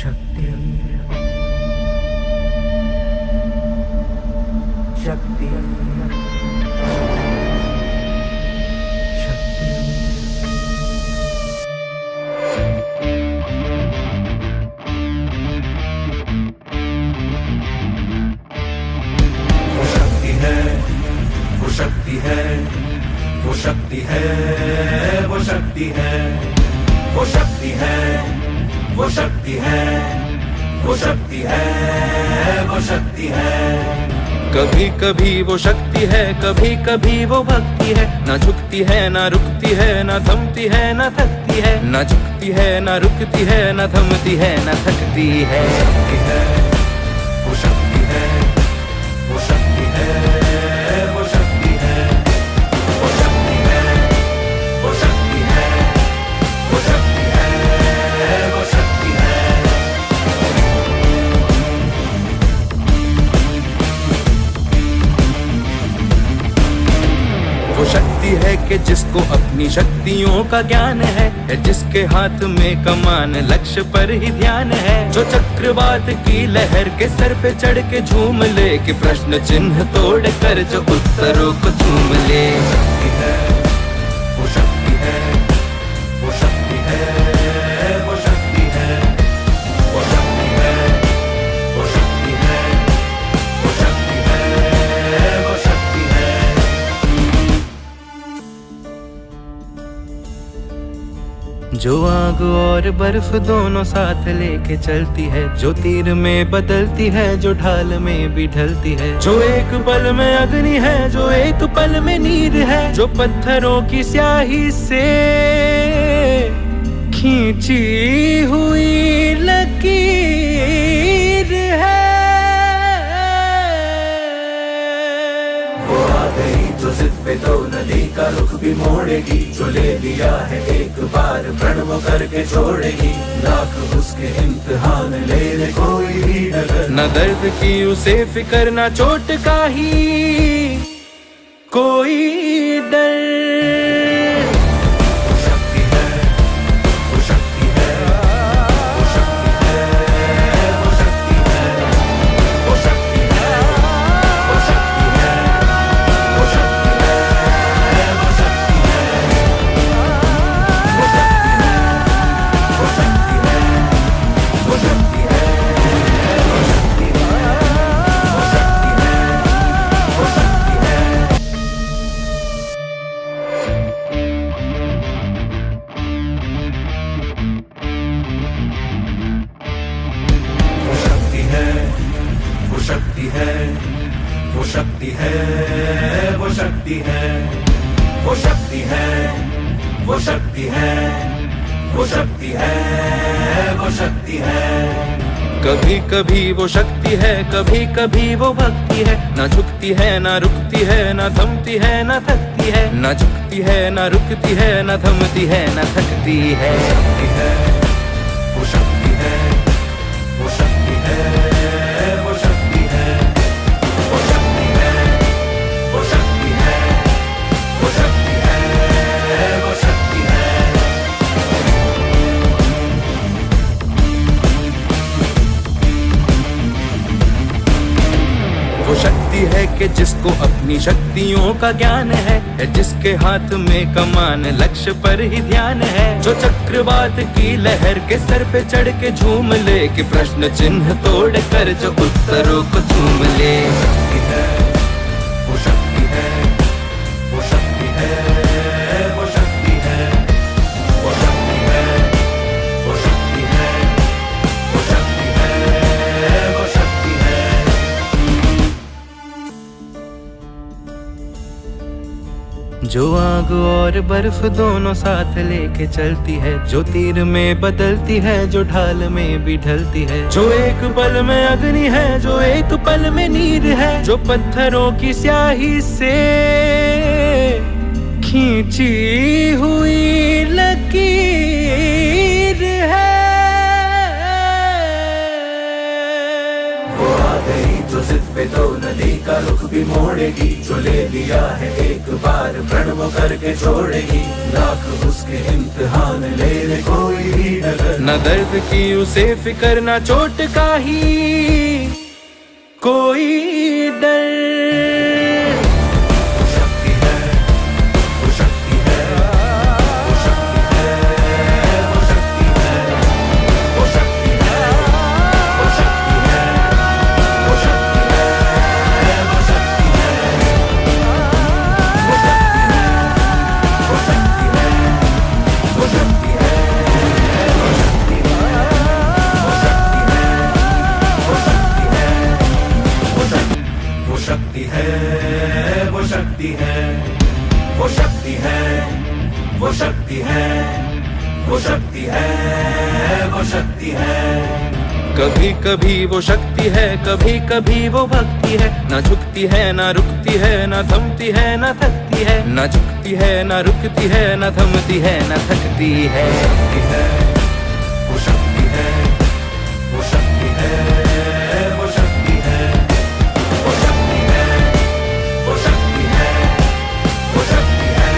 शक्ति शक्ति शक्ति वो शक्ति है, वो शक्ति है, वो शक्ति है, वो शक्ति है, वो शक्ति है, वो शक्ति है, वो शक्ति है, वो शक्ति है। कभी कभी वो शक्ति है, कभी कभी वो भक्ति है। ना झुकती है ना रुकती है, ना थमती है ना थकती है। ना झुकती है ना रुकती है, ना थमती है ना थकती है। शक्ति है, वो शक्ति है, वो शक्ति है, वो शक्ति है, वो शक्ति है, वो शक्ति है, वो शक्ति है, वो शक्ति है। वो शक्ति है कि जिसको अपनी शक्तियों का ज्ञान है, जिसके हाथ में कमान लक्ष्य पर ही ध्यान है। जो चक्रवात की लहर के सर पे चढ़ के झूम ले, कि प्रश्न चिन्ह तोड़ कर जो उत्तरों को झूम ले। शक्ति है, वो शक्ति है, वो शक्ति है, वो शक्ति है, वो शक्ति है, वो शक्ति है, वो शक्ति है, वो शक्ति है। जो आग और बर्फ दोनों साथ लेके चलती है, जो तीर में बदलती है, जो ढाल में भी ढलती है। जो एक पल में अग्नि है, जो एक पल में नीर है। जो पत्थरों की स्याही से खींची हुई लकीर है। वो आ गई जो जिद पे तो नदी का रुख भी मोड़ेगी। जो ले लिया है एक बार प्रण वो करके छोड़ेगी। लाख उसके इम्तिहान ले ले कोई भी डगर। न दर्द की उसे फिकर, न चोट का ही कोई डर। वो शक्ति है, वो शक्ति है, वो शक्ति है, वो शक्ति है, वो शक्ति है, वो शक्ति है, वो शक्ति है, वो शक्ति है, वो शक्ति है, वो शक्ति है, वो शक्ति है, वो शक्ति है, वो शक्ति है, वो शक्ति है। वो शक्ति है, वो शक्ति है, वो शक्ति है, वो शक्ति है, वो शक्ति है, वो शक्ति है, वो शक्ति है, वो शक्ति है। कभी कभी वो शक्ति है, कभी कभी वो भक्ति है। ना झुकती है ना रुकती है, ना थमती है ना थकती है। ना झुकती है ना रुकती है, ना थमती है ना थकती है। शक्ति है, वो शक्ति है, वो शक्ति है, वो शक्ति है, वो शक्ति है, वो शक्ति है, वो शक्ति है, वो शक्ति है। वो शक्ति है कि जिसको अपनी शक्तियों का ज्ञान है, जिसके हाथ में कमान लक्ष्य पर ही ध्यान है। जो चक्रवात की लहर के सर पे चढ़ के झूम ले, कि प्रश्न चिन्ह तोड़ कर जो उत्तरों को झूम ले। शक्ति है, वो शक्ति है, वो शक्ति है, वो शक्ति है, वो शक्ति है, वो शक्ति है, वो शक्ति है, वो शक्ति है। जो आग और बर्फ दोनों साथ लेके चलती है। जो तीर में बदलती है, जो ढाल में भी ढलती है। जो एक पल में अग्नि है, जो एक पल में नीर है। जो पत्थरों की स्याही से खींची हुई लकीर है। वो आ गई जो जिद पे तो नदी का रुख भी मोड़ेगी। जो ले लिया है एक बार प्रण वो करके छोड़ेगी। लाख उसके इम्तिहान ले ले कोई भी डगर, न दर्द की उसे फिकर न चोट का ही कोई डर। वो शक्ति है, वो शक्ति है, वो शक्ति है, वो शक्ति है, वो शक्ति है, वो शक्ति है, वो शक्ति है, वो शक्ति है, वो शक्ति है, वो शक्ति है, वो शक्ति है, वो शक्ति है, वो शक्ति है, वो शक्ति है, वो शक्ति है, वो शक्ति है, वो शक्ति है। कभी कभी वो शक्ति है, कभी कभी वो भक्ति है, ना झुकती है ना रुकती है, ना थमती है ना थकती है, ना झुकती है ना रुकती है, ना थमती है ना थकती है। वो शक्ति है, वो शक्ति है, वो शक्ति है, वो शक्ति है, वो शक्ति है, वो शक्ति है,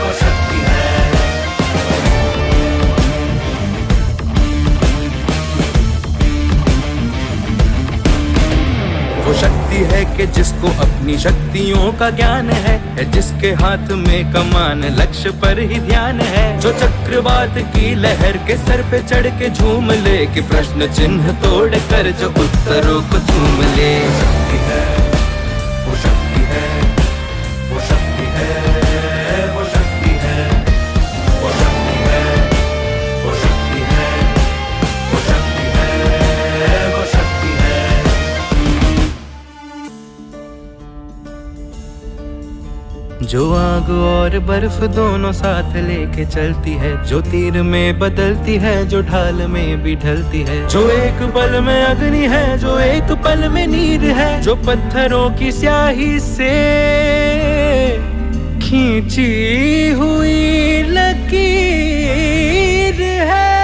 वो शक्ति है। वो शक्ति है कि जिसको अपनी शक्तियों का ज्ञान है, जिसके हाथ में कमान लक्ष्य पर ही ध्यान है, जो चक्रवात की लहर के सर पे चढ़ के झूम ले, कि प्रश्न चिन्ह तोड़ कर जो उत्तरों को चूम ले। शक्ति है, वो शक्ति है, वो शक्ति है, वो शक्ति है, वो शक्ति है, वो शक्ति है, वो शक्ति है, वो शक्ति है। जो आग और बर्फ दोनों साथ लेके चलती है, जो तीर में बदलती है, जो ढाल में भी ढलती है, जो एक पल में अग्नि है, जो एक पल में नीर है, जो पत्थरों की स्याही से खींची हुई लकीर है।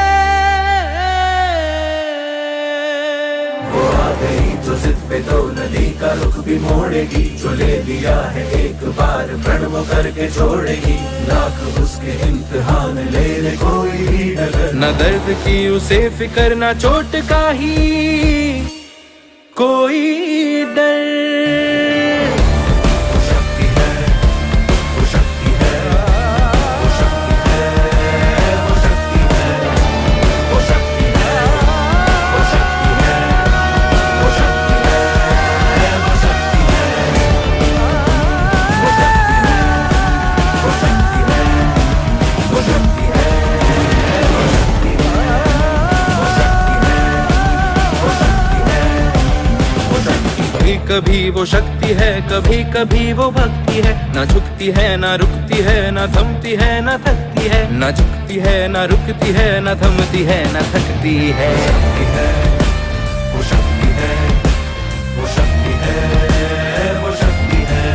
वो आ गई जो जिद पे तो नदी का रुख भी मोड़ेगी, जो ले लिया है एक बार प्रण वो करके छोड़ेगी, लाख उसके इम्तिहान ले ले कोई भी डगर, न दर्द की उसे फिकर न चोट का ही कोई डर। वो शक्ति है, वो शक्ति है, वो शक्ति है, वो शक्ति है, वो शक्ति है, वो शक्ति है, वो शक्ति है, वो शक्ति है, वो शक्ति है, वो शक्ति है, वो शक्ति है, वो शक्ति है, वो शक्ति है, वो शक्ति है, वो शक्ति है। कभी कभी वो शक्ति है, कभी कभी वो भक्ति है, ना झुकती है ना रुकती है, ना थमती है ना थकती है, ना झुकती है ना रुकती है, ना थमती है ना थकती है। शक्ति है, वो शक्ति है, वो शक्ति है, वो शक्ति है,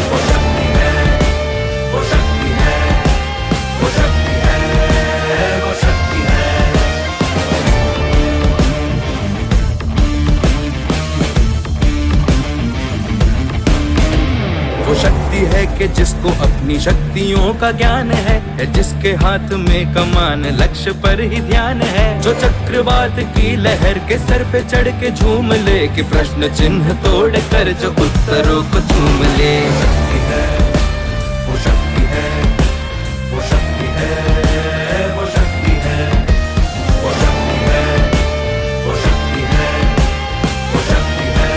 वो शक्ति है, वो शक्ति है, वो शक्ति है, वो शक्ति है। वो शक्ति है कि जिसको अपनी शक्तियों का ज्ञान है, जिसके हाथ में कमान लक्ष्य पर ही ध्यान है, जो चक्रवात की लहर के सर पे चढ़ के झूम ले, कि प्रश्न चिन्ह तोड़ कर जो उत्तरों को चूम ले। शक्ति है, वो शक्ति है, वो शक्ति है, वो शक्ति है, वो शक्ति है, वो शक्ति है, वो शक्ति है,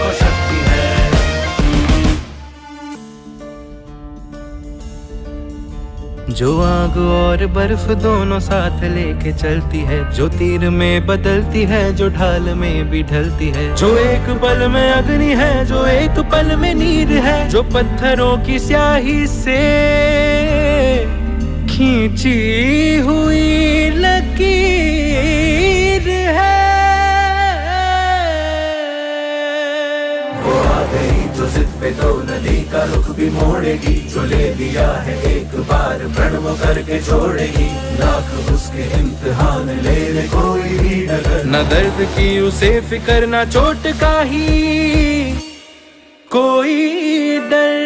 वो शक्ति है। जो आग और बर्फ दोनों साथ लेके चलती है, जो तीर में बदलती है, जो ढाल में भी ढलती है, जो एक पल में अग्नि है, जो एक पल में नीर है, जो पत्थरों की स्याही से खींची हुई लकीर है। वो आ गई जो जिद पे तो नदी का रुख भी मोड़ेगी, जो ले लिया है एक बार प्रण वो करके छोड़ेगी, लाख उसके इम्तिहान ले ले कोई भी डगर, न दर्द की उसे फिकर न चोट का ही कोई डर।